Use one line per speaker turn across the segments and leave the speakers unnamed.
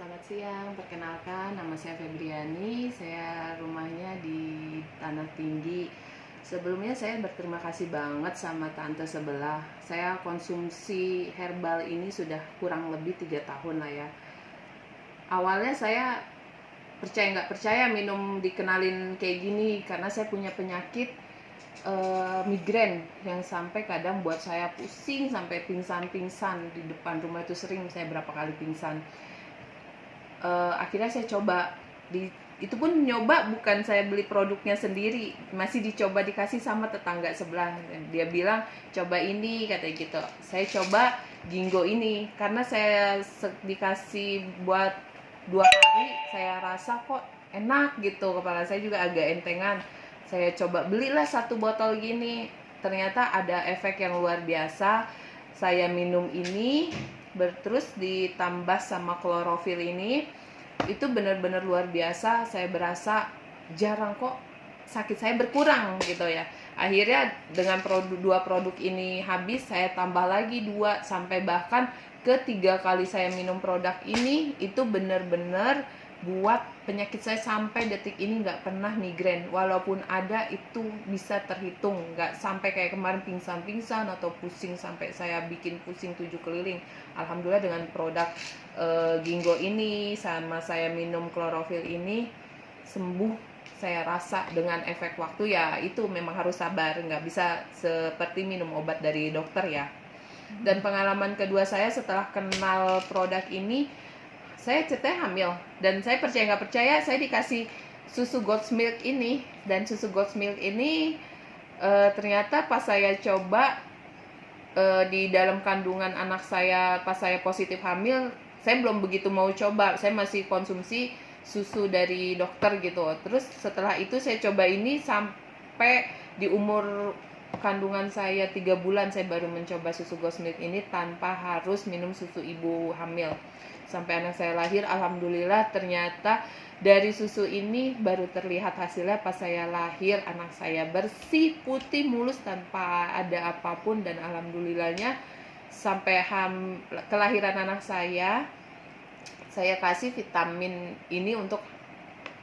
Selamat siang, perkenalkan nama saya Febriani, saya rumahnya di Tanah Tinggi. Sebelumnya saya berterima kasih banget sama tante sebelah. Saya konsumsi herbal ini sudah kurang lebih 3 tahun lah ya. Awalnya saya percaya nggak percaya minum dikenalin kayak gini, karena saya punya penyakit migrain yang sampai kadang buat saya pusing sampai pingsan-pingsan di depan rumah. Itu sering saya berapa kali pingsan. Akhirnya saya coba itu pun nyoba, bukan saya beli produknya sendiri, masih dicoba dikasih sama tetangga sebelah. Dia bilang coba ini, katanya gitu. Saya coba Ginkgo ini karena saya dikasih buat 2 hari, saya rasa kok enak gitu, kepala saya juga agak entengan. Saya coba belilah 1 botol gini, ternyata ada efek yang luar biasa. Saya minum ini terus ditambah sama klorofil ini, itu benar-benar luar biasa. Saya berasa jarang kok sakit saya berkurang gitu ya. Akhirnya dengan 2 produk ini habis, saya tambah lagi 2, sampai bahkan ke 3 kali saya minum produk ini, itu benar-benar buat penyakit saya sampai detik ini nggak pernah migrain. Walaupun ada, itu bisa terhitung, nggak sampai kayak kemarin pingsan-pingsan atau pusing sampai saya bikin pusing 7 keliling. Alhamdulillah dengan produk Ginkgo ini sama saya minum klorofil ini sembuh. Saya rasa dengan efek waktu ya, itu memang harus sabar, nggak bisa seperti minum obat dari dokter ya. Dan pengalaman kedua saya setelah kenal produk ini, saya ceritanya hamil, dan saya percaya nggak percaya saya dikasih susu goat's milk ini. Dan susu goat's milk ini ternyata pas saya coba di dalam kandungan anak saya, pas saya positif hamil, saya belum begitu mau coba, saya masih konsumsi susu dari dokter gitu. Terus setelah itu saya coba ini sampai di umur kandungan saya 3 bulan, saya baru mencoba susu goat's milk ini tanpa harus minum susu ibu hamil. Sampai anak saya lahir, alhamdulillah ternyata dari susu ini baru terlihat hasilnya pas saya lahir. Anak saya bersih, putih, mulus, tanpa ada apapun. Dan alhamdulillahnya sampai kelahiran anak saya kasih vitamin ini untuk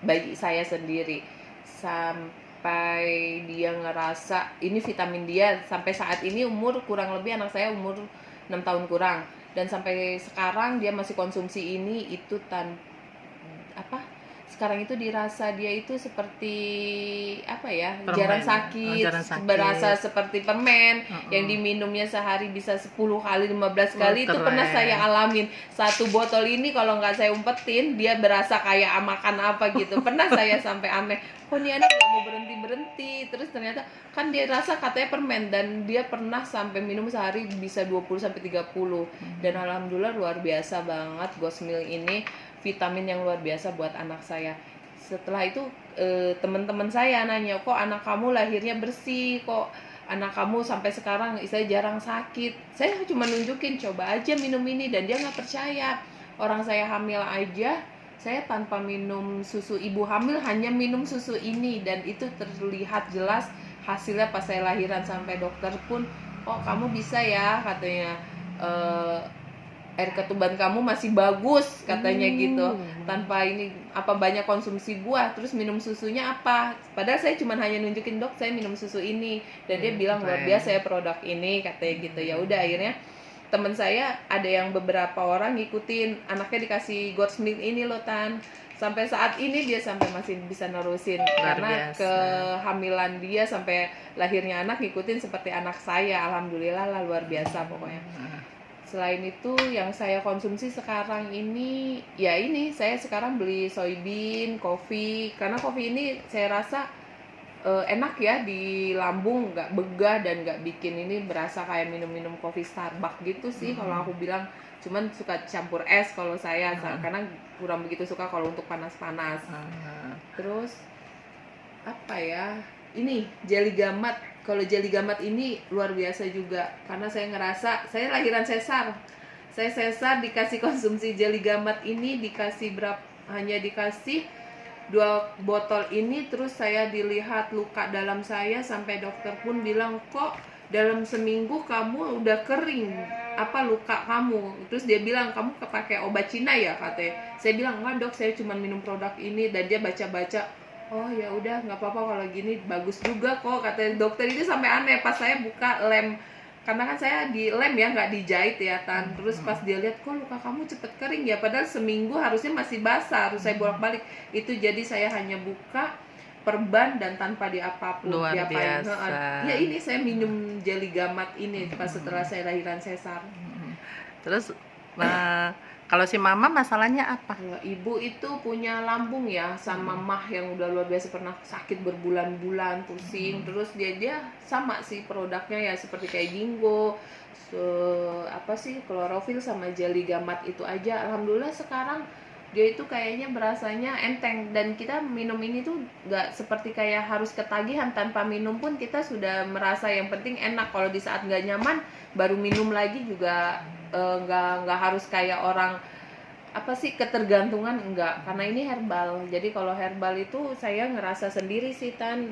bayi saya sendiri. Sampai dia ngerasa ini vitamin dia, sampai saat ini umur kurang lebih anak saya umur 6 tahun kurang. Dan sampai sekarang dia masih konsumsi ini, itu sekarang itu dirasa dia itu seperti jarang sakit, berasa seperti permen yang diminumnya sehari bisa 10 kali 15 kali. Itu pernah saya alamin. 1 botol ini kalau nggak saya umpetin, dia berasa kayak makan apa gitu. Pernah saya sampai aneh, kok ini anak nggak mau berhenti. Terus ternyata kan dia rasa katanya permen, dan dia pernah sampai minum sehari bisa 20 sampai 30. Dan alhamdulillah luar biasa banget goat's milk ini, vitamin yang luar biasa buat anak saya. Setelah itu teman-teman saya nanya, kok anak kamu lahirnya bersih, kok anak kamu sampai sekarang saya jarang sakit. Saya cuma nunjukin, coba aja minum ini, dan dia nggak percaya. Orang saya hamil aja, saya tanpa minum susu ibu hamil, hanya minum susu ini, dan itu terlihat jelas hasilnya pas saya lahiran. Sampai dokter pun, oh kamu bisa ya, katanya, air ketuban kamu masih bagus, katanya gitu, tanpa ini banyak konsumsi buah, terus minum susunya apa. Padahal saya cuma hanya nunjukin, dok saya minum susu ini, dan dia bilang luar biasa ya produk ini, katanya gitu. Ya udah, akhirnya teman saya ada yang beberapa orang ngikutin, anaknya dikasih goat's milk ini loh Tan. Sampai saat ini dia sampai masih bisa nerusin, karena kehamilan dia sampai lahirnya anak ngikutin seperti anak saya. Alhamdulillah lah, luar biasa pokoknya. Selain itu yang saya konsumsi sekarang ini, ya ini saya sekarang beli soybean, kopi. Karena kopi ini saya rasa enak ya di lambung, nggak begah dan nggak bikin ini berasa kayak minum-minum kopi Starbucks gitu sih. Kalau aku bilang, cuman suka campur es kalau saya, karena kurang begitu suka kalau untuk panas-panas. Terus ini jelly gamat. Kalau jelly gamat ini luar biasa juga, karena saya ngerasa saya lahiran sesar. Saya sesar dikasih konsumsi jelly gamat ini, hanya dikasih 2 botol ini. Terus saya dilihat luka dalam saya, sampai dokter pun bilang, kok dalam seminggu kamu udah kering luka kamu. Terus dia bilang, kamu pakai obat Cina ya katanya. Saya bilang, enggak dok, saya cuma minum produk ini. Dan dia baca-baca, oh ya udah nggak apa-apa kalau gini, bagus juga kok kata dokter. Itu sampai aneh pas saya buka lem, karena kan saya di lem ya, nggak dijahit ya Tan. Terus pas dia lihat, kok luka kamu cepet kering ya, padahal seminggu harusnya masih basah, harus saya bolak-balik. Itu jadi saya hanya buka perban dan tanpa diapapun.
Luar
diapain.
biasa.
Ya ini saya minum jelly gamat ini pas setelah saya lahiran sesar.
Terus kalau si mama masalahnya apa?
Kalau ibu itu punya lambung ya, sama mah yang udah luar biasa, pernah sakit berbulan-bulan, pusing. Terus dia sama sih produknya ya, seperti kayak Ginkgo, klorofil sama jelly gamat itu aja. Alhamdulillah sekarang dia itu kayaknya berasanya enteng, dan kita minum ini tuh nggak seperti kayak harus ketagihan. Tanpa minum pun kita sudah merasa yang penting enak. Kalau di saat nggak nyaman baru minum lagi juga nggak harus kayak orang ketergantungan, enggak, karena ini herbal. Jadi kalau herbal itu saya ngerasa sendiri sih Tan,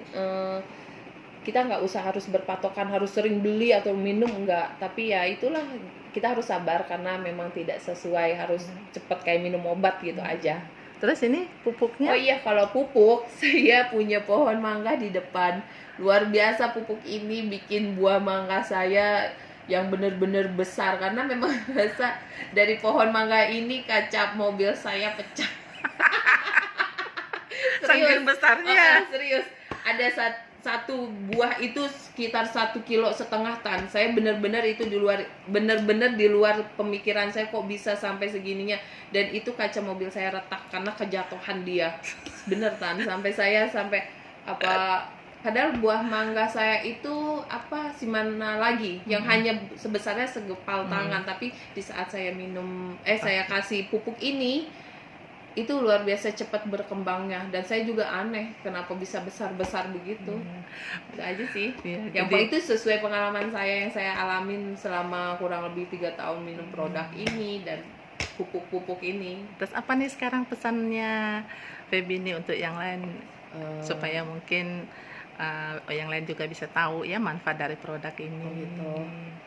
kita nggak usah harus berpatokan harus sering beli atau minum, enggak. Tapi ya itulah, kita harus sabar karena memang tidak sesuai harus cepet kayak minum obat gitu aja.
Terus ini pupuknya?
Oh iya, kalau pupuk saya punya pohon mangga di depan. Luar biasa pupuk ini bikin buah mangga saya yang benar-benar besar, karena memang rasa dari pohon mangga ini kaca mobil saya pecah.
Saking besarnya.
Serius. Ada satu buah itu sekitar 1,5 kilo Tan. Saya benar-benar itu di luar pemikiran saya, kok bisa sampai segininya. Dan itu kaca mobil saya retak karena kejatuhan dia. Bener Tan, padahal buah mangga saya itu simana lagi yang hanya sebesarnya segepal tangan, tapi di saat saya minum saya kasih pupuk ini, itu luar biasa cepat berkembangnya. Dan saya juga aneh kenapa bisa besar-besar begitu. Itu aja sih yang itu sesuai pengalaman saya yang saya alamin selama kurang lebih 3 tahun minum produk ini dan pupuk-pupuk ini.
Terus apa nih sekarang pesannya Feby ini untuk yang lain, supaya mungkin yang lain juga bisa tahu ya manfaat dari produk ini?
Gitu.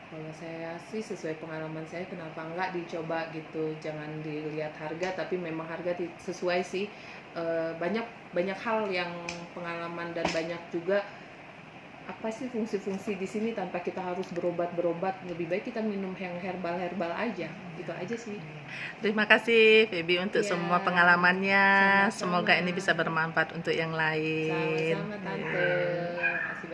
Kalau saya sih sesuai pengalaman saya, kenapa enggak dicoba gitu. Jangan dilihat harga, tapi memang harga sesuai sih. Banyak hal yang pengalaman, dan banyak juga fungsi-fungsi di sini tanpa kita harus berobat. Lebih baik kita minum yang herbal aja. Itu aja sih.
Terima kasih Feby untuk semua pengalamannya.
Sama-sama.
Semoga ini bisa bermanfaat untuk yang lain.
Sama-sama Tante.